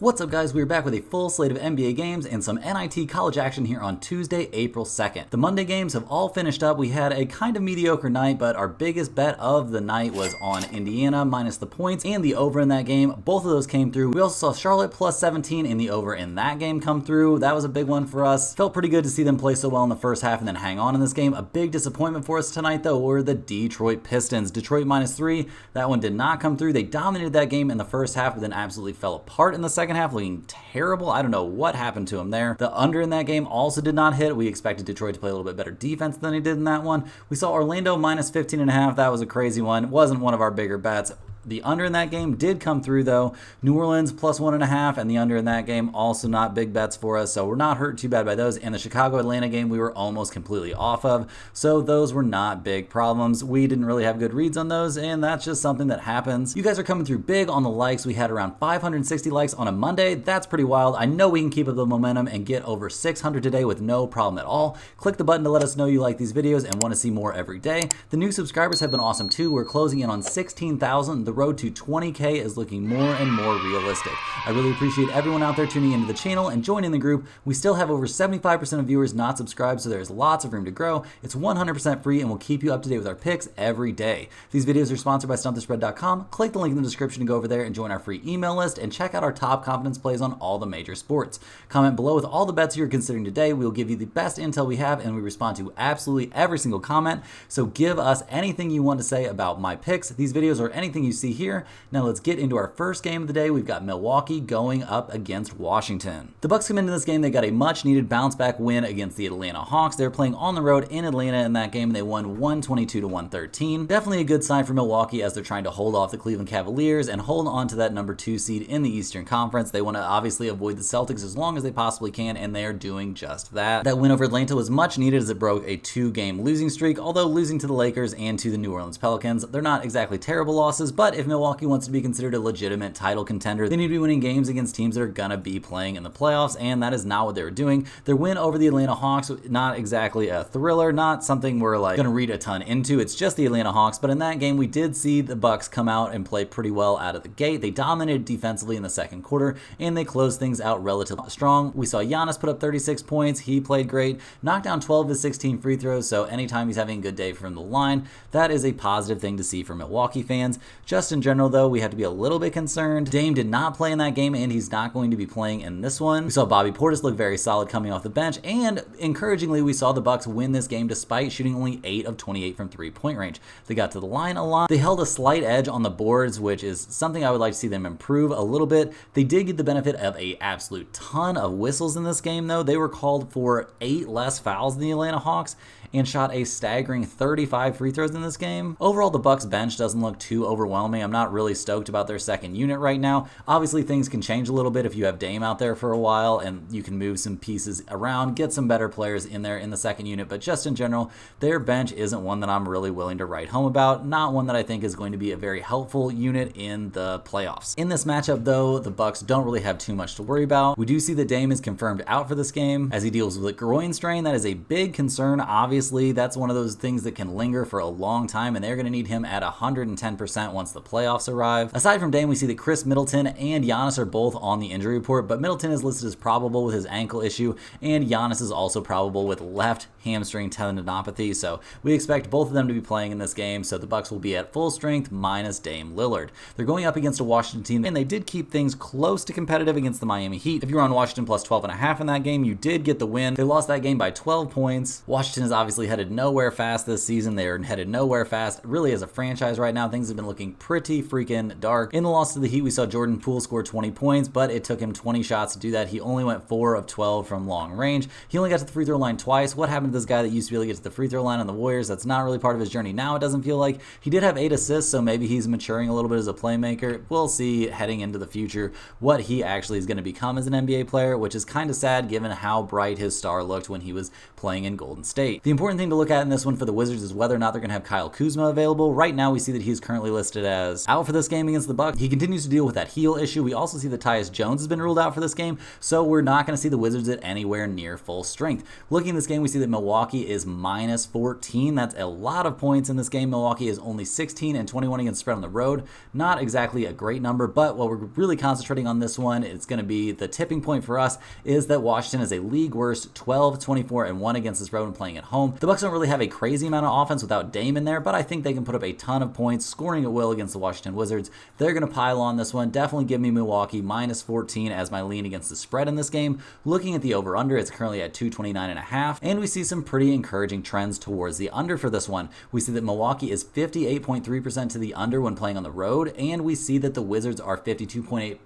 What's up, guys? We're back with a full slate of NBA games and some NIT college action here on Tuesday, April 2nd. The Monday games have all finished up. We had a kind of mediocre night, but our biggest bet of the night was on Indiana minus the points and the over in that game. Both of those came through. We also saw Charlotte plus 17 in the over in that game come through. That was a big one for us. Felt pretty good to see them play so well in the first half and then hang on in this game. A big disappointment for us tonight, though, were the Detroit Pistons. Detroit minus 3. That one did not come through. They dominated that game in the first half, but then absolutely fell apart in the second half, looking terrible. I don't know what happened to him there. The under in that game also did not hit. We expected Detroit to play a little bit better defense than he did in that one. We saw Orlando minus 15.5. That was a crazy one. It wasn't one of our bigger bets. The under in that game did come through, though. New Orleans plus 1.5, and the under in that game also not big bets for us, so we're not hurt too bad by those. And the Chicago-Atlanta game we were almost completely off of, so those were not big problems. We didn't really have good reads on those, and that's just something that happens. You guys are coming through big on the likes. We had around 560 likes on a Monday. That's pretty wild. I know we can keep up the momentum and get over 600 today with no problem at all. Click the button to let us know you like these videos and want to see more every day. The new subscribers have been awesome too. We're closing in on 16,000. The road to 20K is looking more and more realistic. I really appreciate everyone out there tuning into the channel and joining the group. We still have over 75% of viewers not subscribed, so there's lots of room to grow. It's 100% free and we'll keep you up to date with our picks every day. These videos are sponsored by StumpTheSpread.com. Click the link in the description to go over there and join our free email list and check out our top confidence plays on all the major sports. Comment below with all the bets you're considering today. We'll give you the best intel we have and we respond to absolutely every single comment. So give us anything you want to say about my picks, these videos, or anything you see here. Now let's get into our first game of the day. We've got Milwaukee going up against Washington. The Bucks come into this game. They got a much needed bounce back win against the Atlanta Hawks. They're playing on the road in Atlanta in that game and they won 122-113. Definitely a good sign for Milwaukee as they're trying to hold off the Cleveland Cavaliers and hold on to that number 2 seed in the Eastern Conference. They want to obviously avoid the Celtics as long as they possibly can, and they're doing just that. That win over Atlanta was much needed as it broke a 2-game losing streak, although losing to the Lakers and to the New Orleans Pelicans, they're not exactly terrible losses, but if Milwaukee wants to be considered a legitimate title contender, they need to be winning games against teams that are gonna be playing in the playoffs, and that is not what they were doing. Their win over the Atlanta Hawks, not exactly a thriller, not something we're like gonna read a ton into. It's just the Atlanta Hawks, but in that game we did see the Bucks come out and play pretty well out of the gate. They dominated defensively in the second quarter, and they closed things out relatively strong. We saw Giannis put up 36 points. He played great, knocked down 12 to 16 free throws, so anytime he's having a good day from the line, that is a positive thing to see for Milwaukee fans. Just in general, though, we have to be a little bit concerned. Dame did not play in that game, and he's not going to be playing in this one. We saw Bobby Portis look very solid coming off the bench, and encouragingly, we saw the Bucks win this game despite shooting only 8 of 28 from three-point range. They got to the line a lot. They held a slight edge on the boards, which is something I would like to see them improve a little bit. They did get the benefit of an absolute ton of whistles in this game, though. They were called for 8 less fouls than the Atlanta Hawks and shot a staggering 35 free throws in this game. Overall, the Bucks bench doesn't look too overwhelming. I'm not really stoked about their second unit right now. Obviously, things can change a little bit if you have Dame out there for a while and you can move some pieces around, get some better players in there in the second unit, but just in general, their bench isn't one that I'm really willing to write home about, not one that I think is going to be a very helpful unit in the playoffs. In this matchup, though, the Bucks don't really have too much to worry about. We do see that Dame is confirmed out for this game as he deals with a groin strain. That is a big concern. Obviously, that's one of those things that can linger for a long time, and they're going to need him at 110% once the playoffs arrive. Aside from Dame, we see that Chris Middleton and Giannis are both on the injury report, but Middleton is listed as probable with his ankle issue, and Giannis is also probable with left hamstring tendinopathy, so we expect both of them to be playing in this game, so the Bucks will be at full strength minus Dame Lillard. They're going up against a Washington team, and they did keep things close to competitive against the Miami Heat. If you were on Washington plus 12.5 in that game, you did get the win. They lost that game by 12 points. Washington is obviously headed nowhere fast this season. They are headed nowhere fast really as a franchise right now. Things have been looking pretty freaking dark. In the loss to the Heat, we saw Jordan Poole score 20 points, but it took him 20 shots to do that. He only went 4 of 12 from long range. He only got to the free throw line twice. What happened to this guy that used to be able to get to the free throw line on the Warriors? That's not really part of his journey now, it doesn't feel like. He did have 8 assists, so maybe he's maturing a little bit as a playmaker. We'll see heading into the future what he actually is going to become as an NBA player, which is kind of sad given how bright his star looked when he was playing in Golden State. The important thing to look at in this one for the Wizards is whether or not they're going to have Kyle Kuzma available. Right now, we see that he's currently listed as Diaz out for this game against the Bucks. He continues to deal with that heel issue. We also see that Tyus Jones has been ruled out for this game, so we're not going to see the Wizards at anywhere near full strength. Looking at this game, we see that Milwaukee is minus 14. That's a lot of points in this game. Milwaukee is only 16 and 21 against spread on the road. Not exactly a great number, but what we're really concentrating on this one, it's going to be the tipping point for us, is that Washington is a league worst 12, 24, and 1 against this road when playing at home. The Bucks don't really have a crazy amount of offense without Dame in there, but I think they can put up a ton of points, scoring at will against the Washington Wizards. They're going to pile on this one. Definitely give me Milwaukee minus 14 as my lean against the spread in this game. Looking at the over-under, it's currently at 229.5, and we see some pretty encouraging trends towards the under for this one. We see that Milwaukee is 58.3% to the under when playing on the road, and we see that the Wizards are 52.8%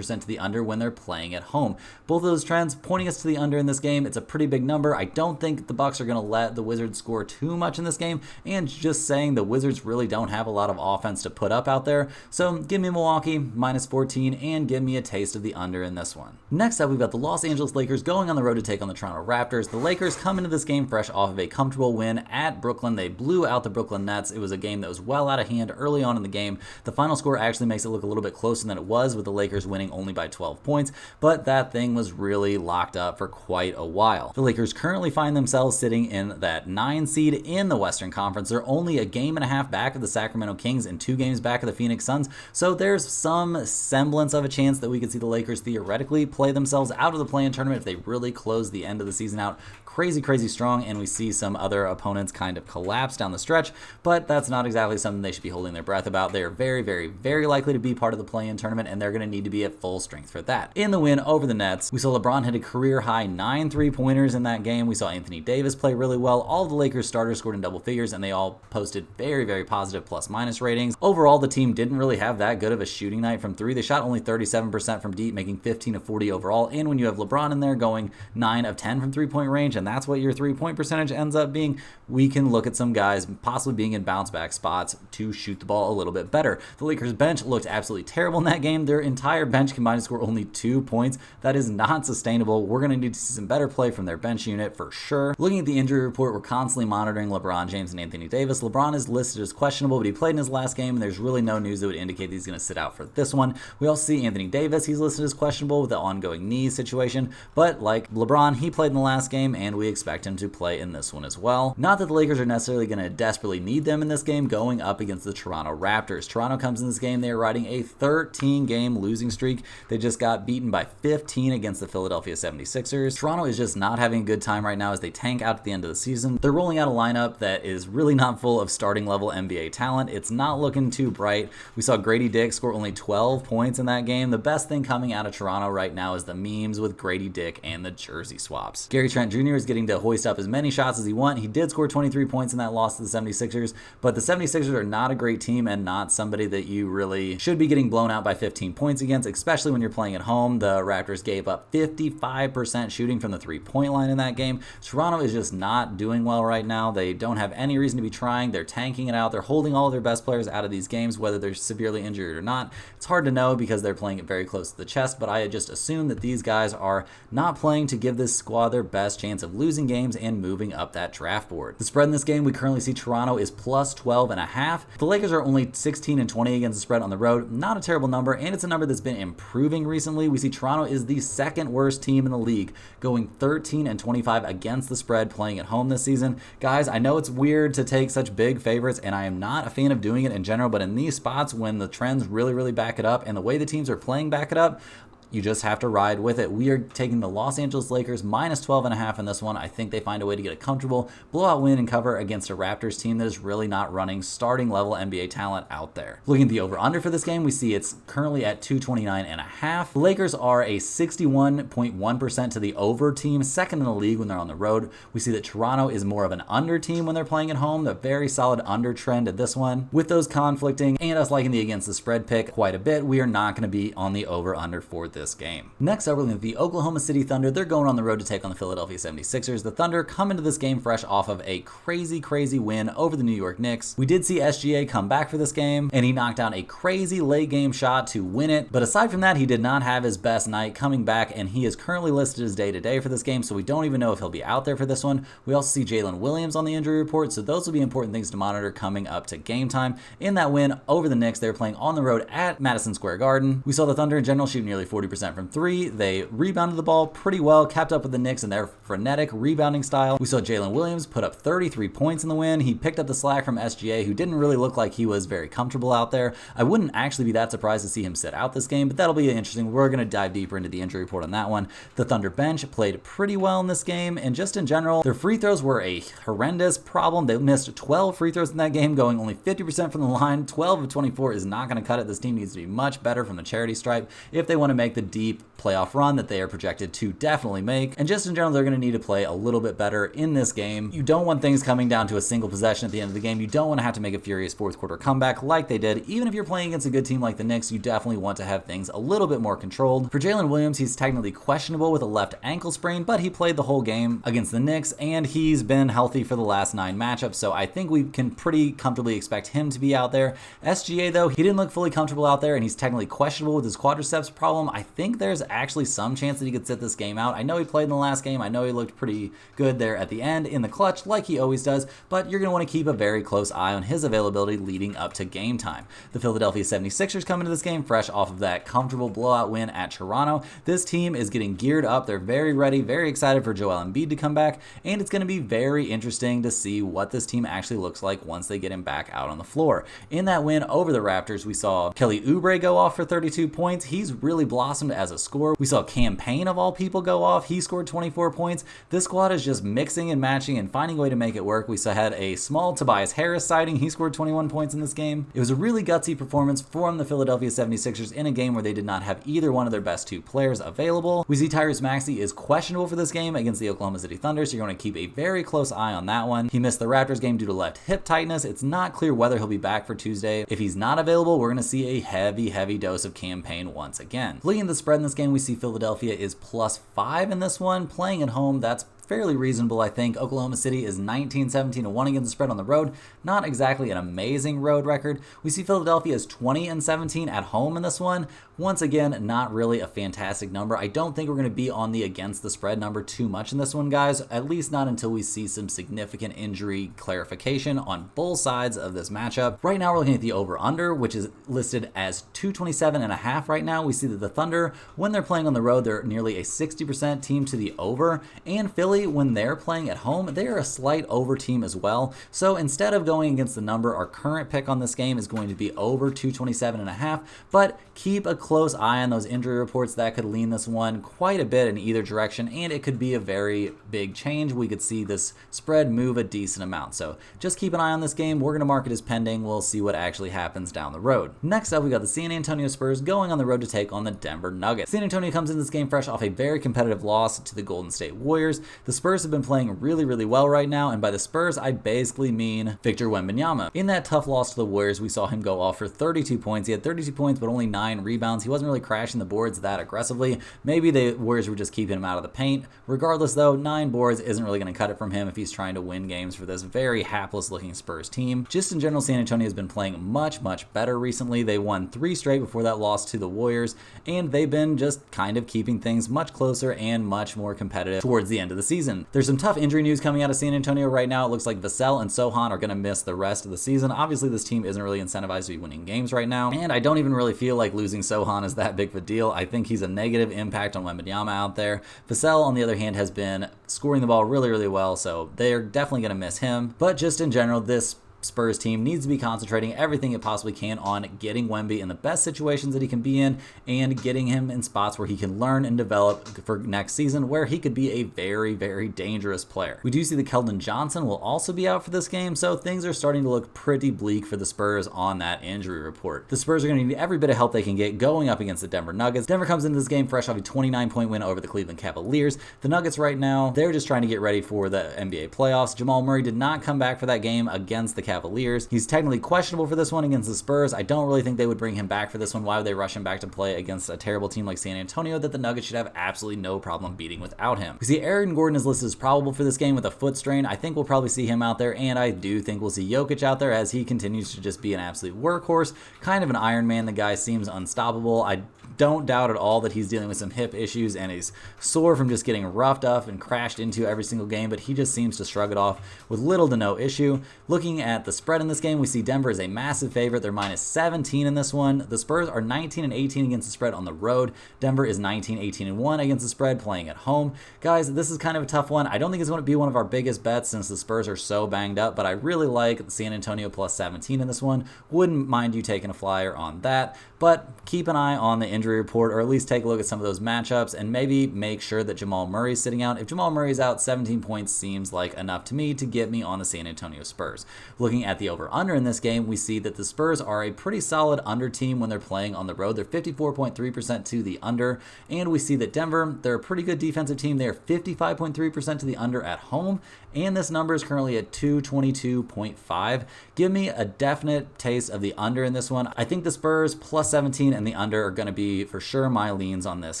to the under when they're playing at home. Both of those trends pointing us to the under in this game. It's a pretty big number. I don't think the Bucks are going to let the Wizards score too much in this game, and just saying the Wizards really don't have a lot of offense to put up out there. So give me Milwaukee minus 14 and give me a taste of the under in this one. Next up, we've got the Los Angeles Lakers going on the road to take on the Toronto Raptors. The Lakers come into this game fresh off of a comfortable win at Brooklyn. They blew out the Brooklyn Nets. It was a game that was well out of hand early on in the game. The final score actually makes it look a little bit closer than it was, with the Lakers winning only by 12 points, but that thing was really locked up for quite a while. The Lakers currently find themselves sitting in that 9 seed in the Western Conference. They're only a game and a half back of the Sacramento Kings and 2 games back of the Phoenix Suns, so there's some semblance of a chance that we could see the Lakers theoretically play themselves out of the play-in tournament if they really close the end of the season out crazy strong, and we see some other opponents kind of collapse down the stretch, but that's not exactly something they should be holding their breath about. They are very likely to be part of the play-in tournament, and they're going to need to be at full strength for that. In the win over the Nets, we saw LeBron hit a career-high 9 3-pointers in that game. We saw Anthony Davis play really well. All of the Lakers starters scored in double figures, and they all posted very positive plus-minus ratings. Overall, the team didn't really have that good of a shooting night from 3. They shot only 37% from deep, making 15 of 40 overall, and when you have LeBron in there going 9 of 10 from 3-point range, and that's what your 3-point percentage ends up being, we can look at some guys possibly being in bounce-back spots to shoot the ball a little bit better. The Lakers bench looked absolutely terrible in that game. Their entire bench combined to score only 2 points. That is not sustainable. We're going to need to see some better play from their bench unit for sure. Looking at the injury report, we're constantly monitoring LeBron James and Anthony Davis. LeBron is listed as questionable, but he played in his last game, and there's really no news that would indicate that he's going to sit out for this one. We also see Anthony Davis. He's listed as questionable with the ongoing knee situation, but like LeBron, he played in the last game, and we expect him to play in this one as well. Not that the Lakers are necessarily going to desperately need them in this game going up against the Toronto Raptors. Toronto comes in this game, they're riding a 13-game losing streak. They just got beaten by 15 against the Philadelphia 76ers. Toronto is just not having a good time right now as they tank out at the end of the season. They're rolling out a lineup that is really not full of starting level NBA talent. It's not looking too bright. We saw Grady Dick score only 12 points in that game. The best thing coming out of Toronto right now is the memes with Grady Dick and the jersey swaps. Gary Trent Jr. is getting to hoist up as many shots as he wants. He did score 23 points in that loss to the 76ers, but the 76ers are not a great team and not somebody that you really should be getting blown out by 15 points against, especially when you're playing at home. The Raptors gave up 55% shooting from the 3-point line in that game. Toronto is just not doing well right now. They don't have any reason to be trying. They're tanking it out. They're holding all of their best players out of these games, whether they're severely injured or not. It's hard to know because they're playing it very close to the chest, but I just assume that these guys are not playing to give this squad their best chance of losing games and moving up that draft board. The spread in this game, we currently see Toronto is plus 12.5. The Lakers are only 16 and 20 against the spread on the road. Not a terrible number, and it's a number that's been improving recently. We see Toronto is the second worst team in the league, going 13 and 25 against the spread playing at home this season. Guys, I know it's weird to take such big favorites, and I am not a fan of doing it in general, but in these spots when the trends really back it up and the way the teams are playing back it up, you just have to ride with it. We are taking the Los Angeles Lakers minus 12.5 in this one. I think they find a way to get a comfortable blowout win and cover against a Raptors team that is really not running starting level NBA talent out there. Looking at the over-under for this game, we see it's currently at 229.5. The Lakers are a 61.1% to the over team, second in the league when they're on the road. We see that Toronto is more of an under team when they're playing at home. A very solid under trend at this one. With those conflicting and us liking the against the spread pick quite a bit, we are not going to be on the over-under for this game. Next up, we're looking at the Oklahoma City Thunder. They're going on the road to take on the Philadelphia 76ers. The Thunder come into this game fresh off of a crazy win over the New York Knicks. We did see SGA come back for this game, and he knocked down a crazy late game shot to win it. But aside from that, he did not have his best night coming back, and he is currently listed as day-to-day for this game, so we don't even know if he'll be out there for this one. We also see Jalen Williams on the injury report, so those will be important things to monitor coming up to game time. In that win over the Knicks, they were playing on the road at Madison Square Garden. We saw the Thunder in general shoot nearly 40% from three. They rebounded the ball pretty well, kept up with the Knicks in their frenetic rebounding style. We saw Jalen Williams put up 33 points in the win. He picked up the slack from SGA, who didn't really look like he was very comfortable out there. I wouldn't actually be that surprised to see him sit out this game, but that'll be interesting. We're going to dive deeper into the injury report on that one. The Thunder bench played pretty well in this game, and just in general, their free throws were a horrendous problem. They missed 12 free throws in that game, going only 50% from the line. 12 of 24 is not going to cut it. This team needs to be much better from the charity stripe if they want to make the deep playoff run that they are projected to definitely make. And just in general, they're going to need to play a little bit better in this game. You don't want things coming down to a single possession at the end of the game. You don't want to have to make a furious fourth quarter comeback like they did. Even if you're playing against a good team like the Knicks, you definitely want to have things a little bit more controlled. For Jalen Williams, he's technically questionable with a left ankle sprain, but he played the whole game against the Knicks, and he's been healthy for the last 9 matchups, so I think we can pretty comfortably expect him to be out there. SGA, though, he didn't look fully comfortable out there, and he's technically questionable with his quadriceps problem. I think there's actually some chance that he could sit this game out. I know he played in the last game. I know he looked pretty good there at the end in the clutch, like he always does, but you're going to want to keep a very close eye on his availability leading up to game time. The Philadelphia 76ers come into this game fresh off of that comfortable blowout win at Toronto. This team is getting geared up. They're very ready, very excited for Joel Embiid to come back, and it's going to be very interesting to see what this team actually looks like once they get him back out on the floor. In that win over the Raptors, we saw Kelly Oubre go off for 32 points. He's really blossomed as a scorer. We saw Cam Payne, of all people, go off. He scored 24 points. This squad is just mixing and matching and finding a way to make it work. We had a small Tobias Harris sighting. He scored 21 points in this game. It was a really gutsy performance from the Philadelphia 76ers in a game where they did not have either one of their best 2 players available. We see Tyrese Maxey is questionable for this game against the Oklahoma City Thunder, so you're going to keep a very close eye on that one. He missed the Raptors game due to left hip tightness. It's not clear whether he'll be back for Tuesday. If he's not available, we're going to see a heavy dose of Cam Payne once again. Looking at the spread in this game, we see Philadelphia is +5 in this one. Playing at home, that's fairly reasonable, I think. Oklahoma City is 19-17-1 against the spread on the road. Not exactly an amazing road record. We see Philadelphia is 20-17 at home in this one. Once again, not really a fantastic number. I don't think we're going to be on the against the spread number too much in this one, guys. At least not until we see some significant injury clarification on both sides of this matchup. Right now, we're looking at the over-under, which is listed as 227.5 right now. We see that the Thunder, when they're playing on the road, they're nearly a 60% team to the over. And Philly, when they're playing at home, they are a slight over team as well. So instead of going against the number, our current pick on this game is going to be over 227.5, but keep a close eye on those injury reports. That could lean this one quite a bit in either direction, and it could be a very big change. We could see this spread move a decent amount. So just keep an eye on this game. We're going to mark it as pending. We'll see what actually happens down the road. Next up, we got the San Antonio Spurs going on the road to take on the Denver Nuggets. San Antonio comes in this game fresh off a very competitive loss to the Golden State Warriors. The Spurs have been playing really well right now, and by the Spurs, I basically mean Victor Wembanyama. In that tough loss to the Warriors, we saw him go off for 32 points. He had 32 points, but only 9 rebounds. He wasn't really crashing the boards that aggressively. Maybe the Warriors were just keeping him out of the paint. Regardless, though, 9 boards isn't really going to cut it from him if he's trying to win games for this very hapless-looking Spurs team. Just in general, San Antonio has been playing much better recently. They won 3 straight before that loss to the Warriors, and they've been just kind of keeping things much closer and much more competitive towards the end of the season. There's some tough injury news coming out of San Antonio right now. It looks like Vassell and Sohan are going to miss the rest of the season. Obviously, this team isn't really incentivized to be winning games right now, and I don't even really feel like losing Sohan is that big of a deal. I think he's a negative impact on Wembanyama out there. Vassell, on the other hand, has been scoring the ball really well, so they're definitely going to miss him. But just in general, this Spurs team needs to be concentrating everything it possibly can on getting Wemby in the best situations that he can be in and getting him in spots where he can learn and develop for next season, where he could be a very dangerous player. We do see that Keldon Johnson will also be out for this game, so things are starting to look pretty bleak for the Spurs on that injury report. The Spurs are going to need every bit of help they can get going up against the Denver Nuggets. Denver comes into this game fresh off a 29-point win over the Cleveland Cavaliers. The Nuggets right now, they're just trying to get ready for the NBA playoffs. Jamal Murray did not come back for that game against the Cavaliers, Cavaliers. He's technically questionable for this one against the Spurs. I don't really think they would bring him back for this one. Why would they rush him back to play against a terrible team like San Antonio that the Nuggets should have absolutely no problem beating without him? We see Aaron Gordon is listed as probable for this game with a foot strain. I think we'll probably see him out there, and I do think we'll see Jokic out there as he continues to just be an absolute workhorse, kind of an Iron Man. The guy seems unstoppable. I don't doubt at all that he's dealing with some hip issues and he's sore from just getting roughed up and crashed into every single game, but he just seems to shrug it off with little to no issue. Looking at the spread in this game, we see Denver is a massive favorite. They're minus 17 in this one. The Spurs are 19 and 18 against the spread on the road. Denver is 19, 18 and 1 against the spread playing at home. Guys, this is kind of a tough one. I don't think it's going to be one of our biggest bets since the Spurs are so banged up, but I really like San Antonio plus 17 in this one. Wouldn't mind you taking a flyer on that, but keep an eye on the injury report, or at least take a look at some of those matchups and maybe make sure that Jamal Murray's sitting out. If Jamal Murray's out, 17 points seems like enough to me to get me on the San Antonio Spurs. Looking at the over-under in this game, we see that the Spurs are a pretty solid under team when they're playing on the road. They're 54.3% to the under, and we see that Denver, they're a pretty good defensive team. They're 55.3% to the under at home, and this number is currently at 222.5. Give me a definite taste of the under in this one. I think the Spurs plus 17 and the under are going to be for sure my leans on this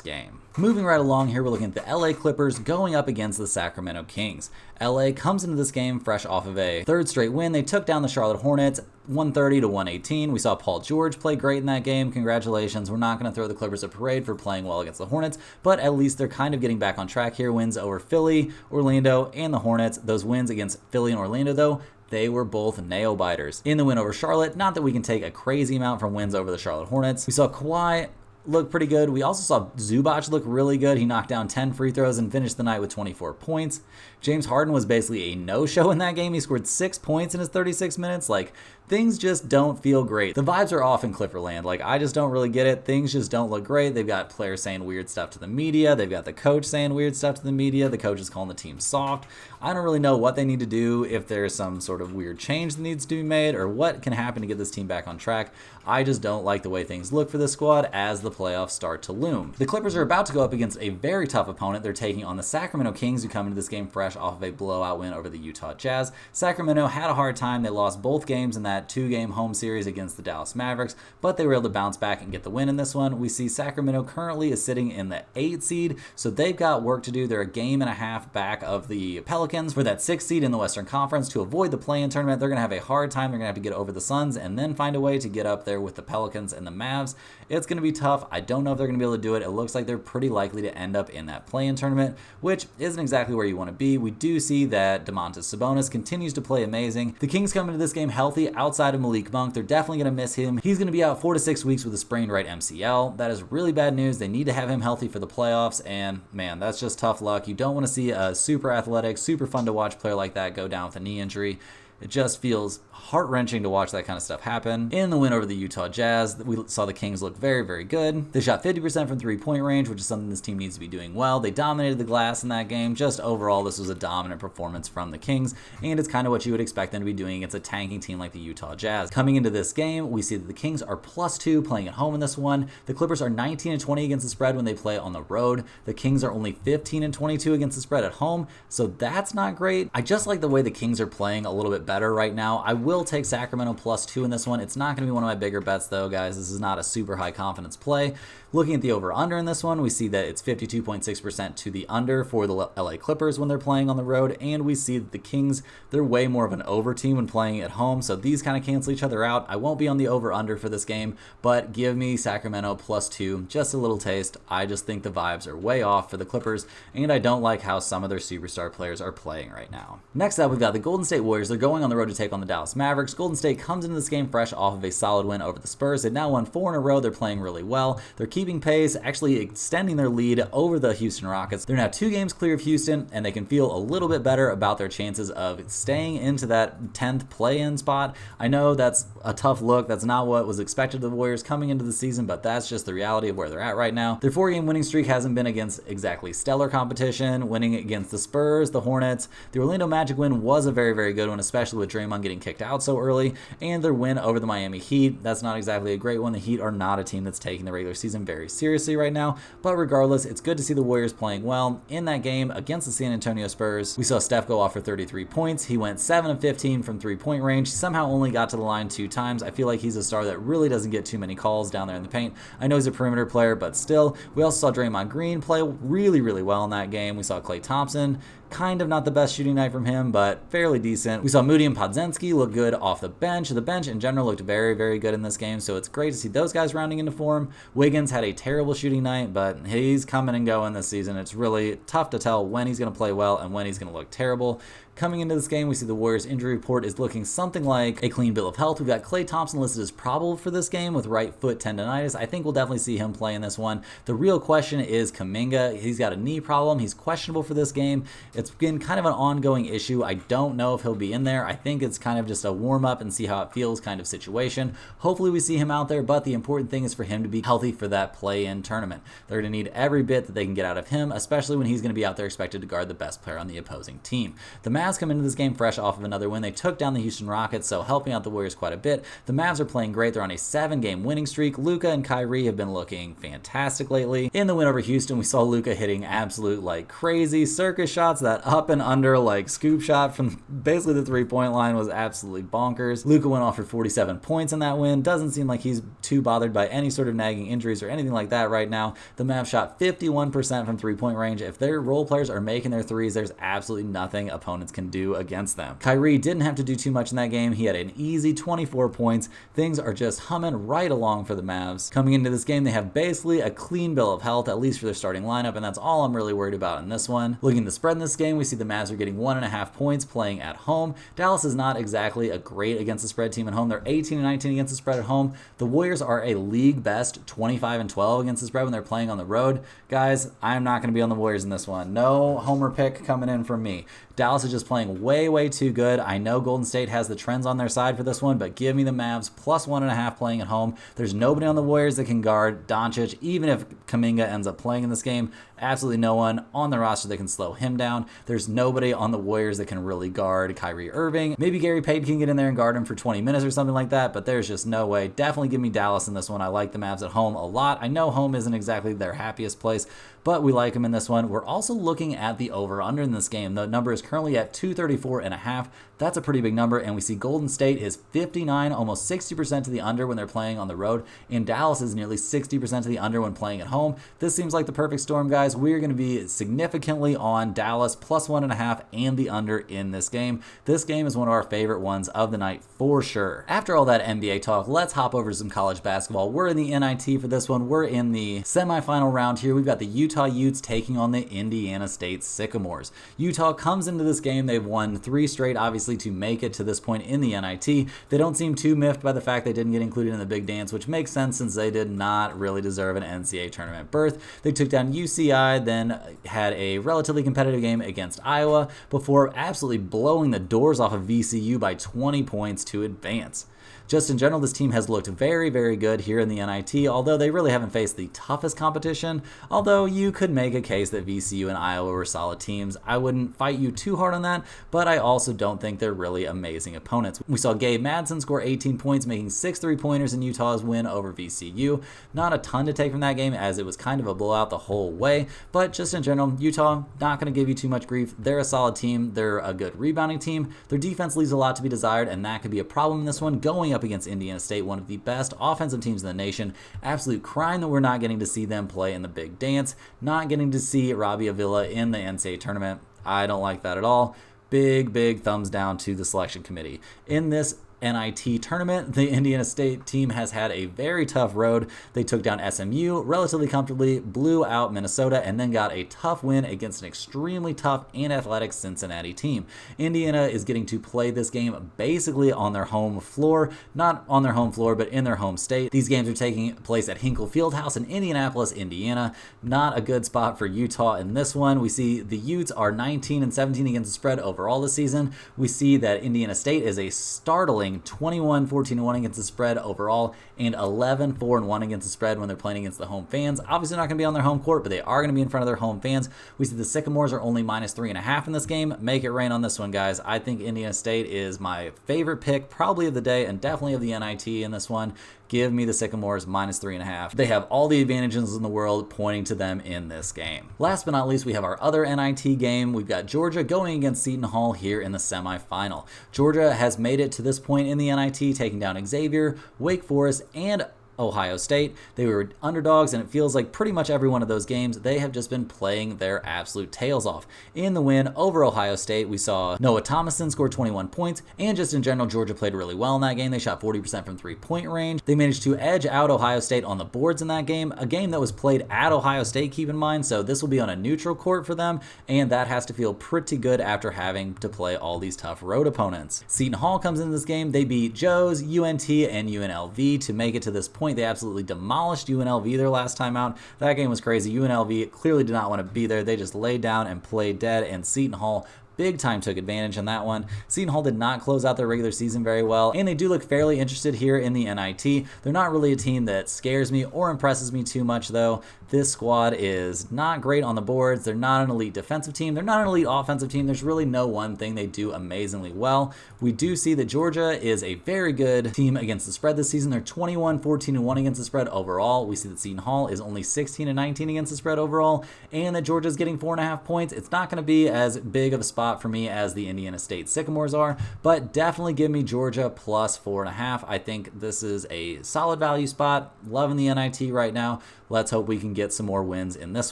game. Moving right along here, we're looking at the LA Clippers going up against the Sacramento Kings. LA comes into this game fresh off of a third straight win. They took down the Charlotte Hornets 130 to 118. We saw Paul George play great in that game. Congratulations. We're not going to throw the Clippers a parade for playing well against the Hornets, but at least they're kind of getting back on track here. Wins over Philly, Orlando, and the Hornets. Those wins against Philly and Orlando, though, they were both nail biters. In the win over Charlotte, not that we can take a crazy amount from wins over the Charlotte Hornets. We saw Kawhi look pretty good. We also saw Zubac look really good. He knocked down 10 free throws and finished the night with 24 points. James Harden was basically a no-show in that game. He scored 6 points in his 36 minutes. Like, things just don't feel great. The vibes are off in Clipperland. Like, I just don't really get it. Things just don't look great. They've got players saying weird stuff to the media. They've got the coach saying weird stuff to the media. The coach is calling the team soft. I don't really know what they need to do, if there's some sort of weird change that needs to be made, or what can happen to get this team back on track. I just don't like the way things look for this squad as the playoffs start to loom. The Clippers are about to go up against a very tough opponent. They're taking on the Sacramento Kings, who come into this game fresh off of a blowout win over the Utah Jazz. Sacramento had a hard time. They lost both games in that 2-game home series against the Dallas Mavericks, but they were able to bounce back and get the win in this one. We see Sacramento currently is sitting in the 8th seed, so they've got work to do. They're a game and a half back of the Pelicans for that 6th seed in the Western Conference. To avoid the play-in tournament, they're going to have a hard time. They're going to have to get over the Suns and then find a way to get up there with the Pelicans and the Mavs. It's going to be tough. I don't know if they're going to be able to do it. It looks like they're pretty likely to end up in that play-in tournament, which isn't exactly where you want to be. We do see that Domantas Sabonis continues to play amazing. The Kings come into this game healthy outside of Malik Monk. They're definitely going to miss him. He's going to be out 4 to 6 weeks with a sprained right MCL. That is really bad news. They need to have him healthy for the playoffs, and man, that's just tough luck. You don't want to see a super athletic, super fun to watch player like that go down with a knee injury. It just feels heart-wrenching to watch that kind of stuff happen. In the win over the Utah Jazz, we saw the Kings look very, very good. They shot 50% from three-point range, which is something this team needs to be doing well. They dominated the glass in that game. Just overall, this was a dominant performance from the Kings, and it's kind of what you would expect them to be doing against a tanking team like the Utah Jazz. Coming into this game, we see that the Kings are +2 playing at home in this one. The Clippers are 19 and 20 against the spread when they play on the road. The Kings are only 15 and 22 against the spread at home, so that's not great. I just like the way the Kings are playing a little bit better right now. I will take Sacramento +2 in this one. It's not going to be one of my bigger bets though, guys. This is not a super high confidence play. Looking at the over-under in this one, we see that it's 52.6% to the under for the LA Clippers when they're playing on the road, and we see that the Kings, they're way more of an over team when playing at home, so these kind of cancel each other out. I won't be on the over-under for this game, but give me Sacramento +2, just a little taste. I just think the vibes are way off for the Clippers, and I don't like how some of their superstar players are playing right now. Next up, we've got the Golden State Warriors. They're going on the road to take on the Dallas Mavericks. Golden State comes into this game fresh off of a solid win over the Spurs. They've now won 4 in a row. They're playing really well. They're keeping pace, actually extending their lead over the Houston Rockets. They're now 2 games clear of Houston, and they can feel a little bit better about their chances of staying into that 10th play-in spot. I know that's a tough look. That's not what was expected of the Warriors coming into the season, but that's just the reality of where they're at right now. Their 4-game winning streak hasn't been against exactly stellar competition, winning against the Spurs, the Hornets. The Orlando Magic win was a very, very good one, especially especially with Draymond getting kicked out so early, and their win over the Miami Heat. That's not exactly a great one. The Heat are not a team that's taking the regular season very seriously right now, but regardless, it's good to see the Warriors playing well. In that game against the San Antonio Spurs, we saw Steph go off for 33 points. He went 7 of 15 from three-point range. He somehow only got to the line 2 times. I feel like he's a star that really doesn't get too many calls down there in the paint. I know he's a perimeter player, but still. We also saw Draymond Green play really, really well in that game. We saw Klay Thompson, kind of not the best shooting night from him, but fairly decent. We saw Moody and Podziemski look good off the bench. The bench in general looked very, very good in this game, so it's great to see those guys rounding into form. Wiggins had a terrible shooting night, but he's coming and going this season. It's really tough to tell when he's going to play well and when he's going to look terrible. Coming into this game, we see the Warriors injury report is looking something like a clean bill of health. We've got Klay Thompson listed as probable for this game with right foot tendonitis. I think we'll definitely see him play in this one. The real question is Kuminga. He's got a knee problem. He's questionable for this game. It's been kind of an ongoing issue. I don't know if he'll be in there. I think it's kind of just a warm-up and see how it feels kind of situation. Hopefully we see him out there, but the important thing is for him to be healthy for that play-in tournament. They're going to need every bit that they can get out of him, especially when he's going to be out there expected to guard the best player on the opposing team. The Mavs come into this game fresh off of another win. They took down the Houston Rockets, so helping out the Warriors quite a bit. The Mavs are playing great. They're on a 7-game winning streak. Luka and Kyrie have been looking fantastic lately. In the win over Houston, we saw Luka hitting absolute like crazy circus shots. That up and under like scoop shot from basically the 3-point line was absolutely bonkers. Luka went off for 47 points in that win. Doesn't seem like he's too bothered by any sort of nagging injuries or anything like that right now. The Mavs shot 51% from 3-point range. If their role players are making their threes, there's absolutely nothing opponents can do against them. Kyrie didn't have to do too much in that game. He had an easy 24 points. Things are just humming right along for the Mavs. Coming into this game, they have basically a clean bill of health, at least for their starting lineup, and that's all I'm really worried about in this one. Looking at the spread in this game, we see the Mavs are getting 1.5 points playing at home. Dallas is not exactly a great against the spread team at home. They're 18-19 against the spread at home. The Warriors are a league best 25-12 against the spread when they're playing on the road. Guys, I'm not going to be on the Warriors in this one. No homer pick coming in from me. Dallas is just playing way, way too good. I know Golden State has the trends on their side for this one, but give me the Mavs plus 1.5 playing at home. There's nobody on the Warriors that can guard Doncic, even if Kuminga ends up playing in this game. Absolutely no one on the roster that can slow him down. There's nobody on the Warriors that can really guard Kyrie Irving. Maybe Gary Payton can get in there and guard him for 20 minutes or something like that, but there's just no way. Definitely give me Dallas in this one. I like the Mavs at home a lot. I know home isn't exactly their happiest place, but we like them in this one. We're also looking at the over-under in this game. The number is currently at 234.5. That's a pretty big number, and we see Golden State is 59, almost 60% to the under when they're playing on the road, and Dallas is nearly 60% to the under when playing at home. This seems like the perfect storm, guys. We're going to be significantly on Dallas plus 1.5 and the under in this game. This game is one of our favorite ones of the night for sure. After all that NBA talk, let's hop over to some college basketball. We're in the NIT for this one. We're in the semifinal round here. We've got the Utah Utes taking on the Indiana State Sycamores. Utah comes into this game. They've won 3 straight, obviously, to make it to this point in the NIT. They don't seem too miffed by the fact they didn't get included in the big dance, which makes sense since they did not really deserve an NCAA tournament berth. They took down UCI, then had a relatively competitive game against Iowa before absolutely blowing the doors off of VCU by 20 points to advance. Just in general, this team has looked very, very good here in the NIT, although they really haven't faced the toughest competition, although you could make a case that VCU and Iowa were solid teams. I wouldn't fight you too hard on that, but I also don't think they're really amazing opponents. We saw Gabe Madsen score 18 points, making 6 3-pointers in Utah's win over VCU. Not a ton to take from that game, as it was kind of a blowout the whole way, but just in general, Utah, not going to give you too much grief. They're a solid team. They're a good rebounding team. Their defense leaves a lot to be desired, and that could be a problem in this one, going up against Indiana State, one of the best offensive teams in the nation. Absolute crime that we're not getting to see them play in the big dance, not getting to see Robbie Avila in the NCAA tournament. I don't like that at all. Big thumbs down to the selection committee. In this NIT tournament, the Indiana State team has had a very tough road. They took down SMU relatively comfortably, blew out Minnesota, and then got a tough win against an extremely tough and athletic Cincinnati team. Indiana is getting to play this game basically on their home floor, not on their home floor, but in their home state. These games are taking place at Hinkle Fieldhouse in Indianapolis, Indiana. Not a good spot for Utah in this one. We see the Utes are 19-17 against the spread overall this season. We see that Indiana State is a startling playing 21-14-1 against the spread overall and 11-4-1 against the spread when they're playing against the home fans. Obviously not going to be on their home court, but they are going to be in front of their home fans. We see the Sycamores are only -3.5 in this game. Make it rain on this one, guys. I think Indiana State is my favorite pick, probably of the day, and definitely of the NIT in this one. Give me the Sycamores -3.5. They have all the advantages in the world pointing to them in this game. Last but not least, we have our other NIT game. We've got Georgia going against Seton Hall here in the semifinal. Georgia has made it to this point in the NIT, taking down Xavier, Wake Forest, and Ohio State. They were underdogs, and it feels like pretty much every one of those games, they have just been playing their absolute tails off. In the win over Ohio State, we saw Noah Thomason score 21 points, and just in general, Georgia played really well in that game. They shot 40% from three-point range. They managed to edge out Ohio State on the boards in that game, a game that was played at Ohio State, keep in mind, so this will be on a neutral court for them, and that has to feel pretty good after having to play all these tough road opponents. Seton Hall comes into this game. They beat Joe's, UNT, and UNLV to make it to this point. They absolutely demolished UNLV their last time out. That game was crazy. UNLV clearly did not want to be there. They just laid down and played dead, and Seton Hall big time took advantage in that one. Seton Hall did not close out their regular season very well, and they do look fairly interested here in the NIT. They're not really a team that scares me or impresses me too much, though. This squad is not great on the boards. They're not an elite defensive team. They're not an elite offensive team. There's really no one thing they do amazingly well. We do see that Georgia is a very good team against the spread this season. They're 21-14-1 against the spread overall. We see that Seton Hall is only 16-19 against the spread overall, and that Georgia's getting 4.5 points. It's not going to be as big of a spot for me as the Indiana State Sycamores are, but definitely give me Georgia plus 4.5. I think this is a solid value spot. Loving the NIT right now. Let's hope we can get some more wins in this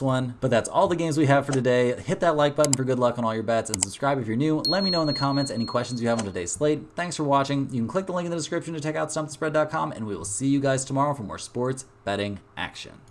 one. But that's all the games we have for today. Hit that like button for good luck on all your bets, and subscribe if you're new. Let me know in the comments any questions you have on today's slate. Thanks for watching. You can click the link in the description to check out StumpTheSpread.com, and we will see you guys tomorrow for more sports betting action.